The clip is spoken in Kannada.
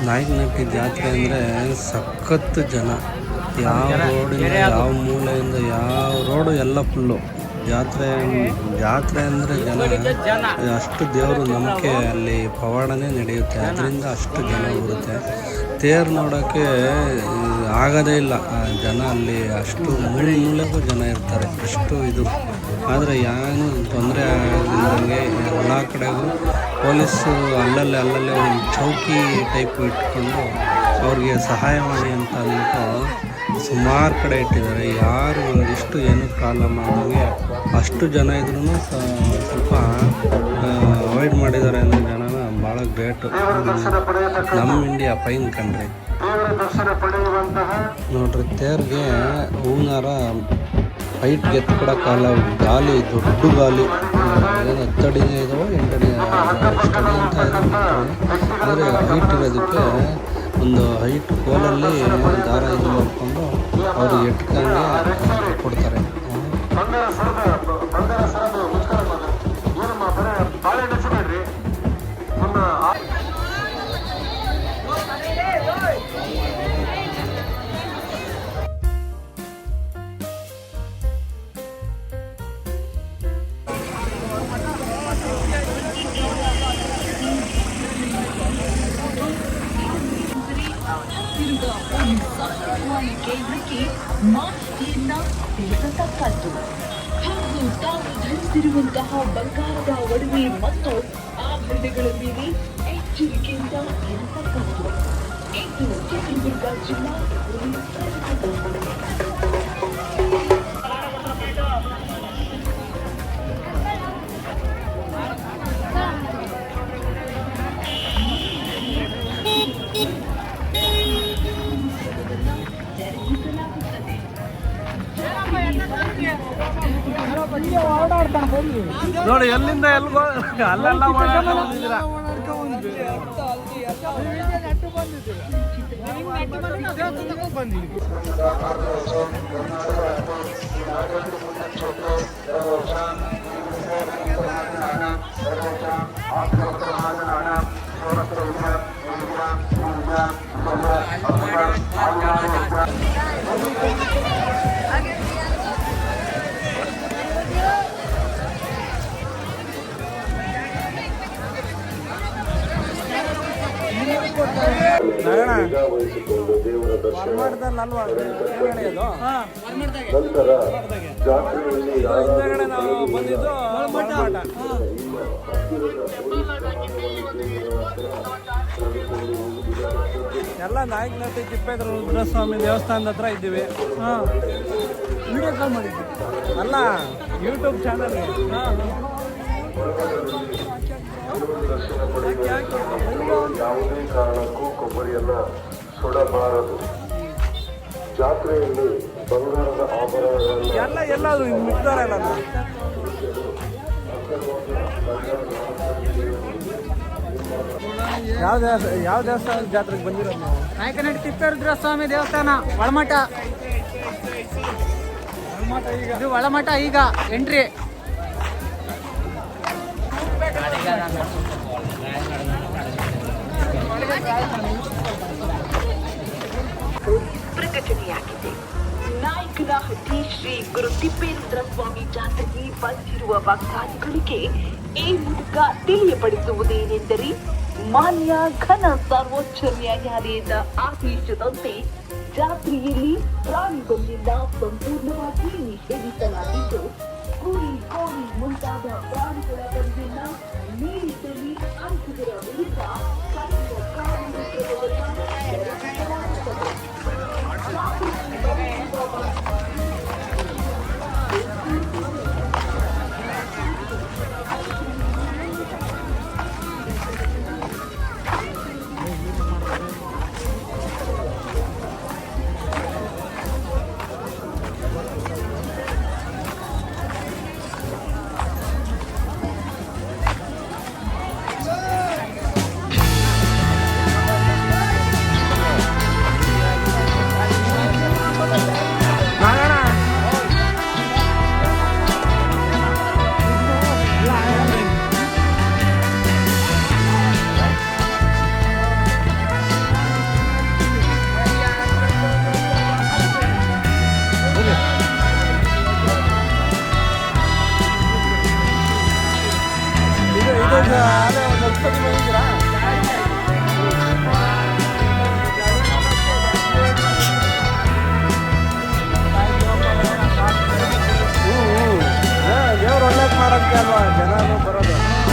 ನಾಯಕನಹಟ್ಟಿ ಜಾತ್ರೆ ಅಂದರೆ ಸಖತ್ತು ಜನ. ಯಾವ ರೋಡಿಂದ ಯಾವ ಮೂಲೆಯಿಂದ ಯಾವ ರೋಡು ಎಲ್ಲ ಫುಲ್ಲು. ಜಾತ್ರೆ ಅಂದರೆ ಜನ, ಅಷ್ಟು ದೇವರು ನಂಬಿಕೆ ಅಲ್ಲಿ ಪವಾಡನೇ ನಡೆಯುತ್ತೆ, ಅದರಿಂದ ಅಷ್ಟು ಜನ ಬರುತ್ತೆ. ತೇರು ನೋಡೋಕ್ಕೆ ಆಗೋದೇ ಇಲ್ಲ ಜನ, ಅಲ್ಲಿ ಅಷ್ಟು ಮೂಲೆಗೂ ಜನ ಇರ್ತಾರೆ, ಅಷ್ಟು ಇದು. ಆದರೆ ಏನು ತೊಂದರೆ ಆಗದಂಗೆ ಎಲ್ಲ ಕಡೆಗೂ ಪೊಲೀಸು ಅಲ್ಲಲ್ಲೇ ಒಂದು ಚೌಕಿ ಟೈಪ್ ಇಟ್ಕೊಂಡು ಅವ್ರಿಗೆ ಸಹಾಯ ಮಾಡಿ ಅಂತ ಅಂದ್ಬಿಟ್ಟು ಸುಮಾರು ಕಡೆ ಇಟ್ಟಿದ್ದಾರೆ. ಯಾರು ಒಂದಿಷ್ಟು ಏನು ಪ್ರಾಬ್ಲಮ್ ಆದಂಗೆ ಅಷ್ಟು ಜನ ಇದ್ರೂ ಸ್ವಲ್ಪ ಅವಾಯ್ಡ್ ಮಾಡಿದ್ದಾರೆ ಅಂದರೆ ಜನನ ಭಾಳ ಗ್ರೇಟು. ನಮ್ಮ ಇಂಡಿಯಾ ಫೈನ್ ಕಂಡ್ರಿ. ನೋಡ್ರಿ, ತೇರಿಗೆ ಹೂನಾರ ಹೈಟ್ಗೆ ಎತ್ಕೊಡೋಕ್ಕಲ್ಲ, ಗಾಲಿ ದೊಡ್ಡ ಗಾಲಿ, ಏನು 10 ಅಡಿ ಇದಾವೆ, 8 ಅಡಿ ಸ್ಟಡಿ ಅಂತ ಆದರೆ ಹೈಟ್ ಇರೋದಕ್ಕೆ ಒಂದು ಹೈಟ್ ಕೋಲಲ್ಲಿ ದಾರ ಇದು ಮಾಡಿಕೊಂಡು ಅವ್ರಿಗೆ ಎಟ್ಕಂಗೆ ಕೊಡ್ತಾರೆ. ಕೇಂದ್ರಕ್ಕೆ ಮಾಹಿತಿಯನ್ನ ತಿಳಿಸತಕ್ಕದ್ದು ಹಾಗೂ ತಾವು ಧರಿಸಿರುವಂತಹ ಬಂಗಾರದ ಒಡವೆ ಮತ್ತು ಆಭರಣಗಳ ಮೇಲೆ ಎಚ್ಚರಿಕೆಯಿಂದ ಇರತಕ್ಕದ್ದು. ಇದು ಚಿತ್ರದುರ್ಗ ಜಿಲ್ಲಾ ನೋಡಿ, ಎಲ್ಲಿಂದ ಎಲ್ಗೋ ಅಲ್ಲೆಲ್ಲ ಬಂದಿದ್ದೀರಾ. ನಂತರ ಜಾತ್ರೆಯಲ್ಲಿ ನಾವು ಬಂದಿದ್ದು ಎಲ್ಲ ನಾಯಕನಹಟ್ಟಿ ತಿಪ್ಪೇಸ್ವಾಮಿ ದೇವಸ್ಥಾನದ ಹತ್ರ ಇದ್ದೀವಿ. ವಿಡಿಯೋ ಕಾಲ್ ಮಾಡಿದ್ವಿ, ಅಲ್ಲ ಯೂಟ್ಯೂಬ್ ಚಾನಲ್ಗೆ. ಯಾವುದೇ ಕಾರಣಕ್ಕೂ ಕೊಬ್ಬರಿಯನ್ನ ಸುಡಬಾರದು. ಜಾತ್ರೆಯಲ್ಲಿ ಬಂಗಾರದ ಆಭರಣಗಳನ್ನು ಎಲ್ಲಾದ್ರು ಮಿಕ್ತಾರಲ್ಲ. ಯಾವ ದೇವಸ್ಥಾನ ಜಾತ್ರೆಗೆ ಬಂದಿರೋದು ನಾವು? ನಾಯಕನಹಟ್ಟಿ ತಿಪ್ಪೇರುದ್ರಸ್ವಾಮಿ ದೇವಸ್ಥಾನ ಒಳಮಠ. ಇದು ಒಳಮಠ. ಈಗ ಎಂಟ್ರಿ. ಪ್ರಕಟಣೆಯಾಗಿದೆ. ನಾಯಕನಹಟ್ಟಿ ಶ್ರೀ ಗುರು ತಿಪ್ಪೇರುದ್ರಸ್ವಾಮಿ ಜಾತ್ರೆಗೆ ಬಂದಿರುವ ಭಕ್ತಾದಿಗಳಿಗೆ ಈ ಮೂಲಕ ತಿಳಿಯಪಡಿಸುವುದೇನೆಂದರೆ, ಮಾನ್ಯ ಘನ ಸರ್ವೋಚ್ಚ ನ್ಯಾಯಾಲಯದ ಆದೇಶದಂತೆ ಜಾತ್ರೆಯಲ್ಲಿ ಪ್ರಾಣಿಗಳನ್ನೆಲ್ಲ ಸಂಪೂರ್ಣವಾಗಿ ನಿಷೇಧಿಸಲಾಗಿದ್ದು, ಕುರಿ, ಕೋಳಿ ಮುಂತಾದ ಪ್ರಾಣಿಗಳ ಬಂಧನ ನೀಡಿದ್ದಲ್ಲಿ ಅಂಥದರ ವಿರುದ್ಧ ಕಠಿಣ ಕಾನೂನು ಕ್ರಮವನ್ನು ಜರುಗಿಸಲಾಗುತ್ತದೆ. ನೋಡೋಕ್ಕೆ ಅಲ್ವಾ ಜನರು ಬರೋದು.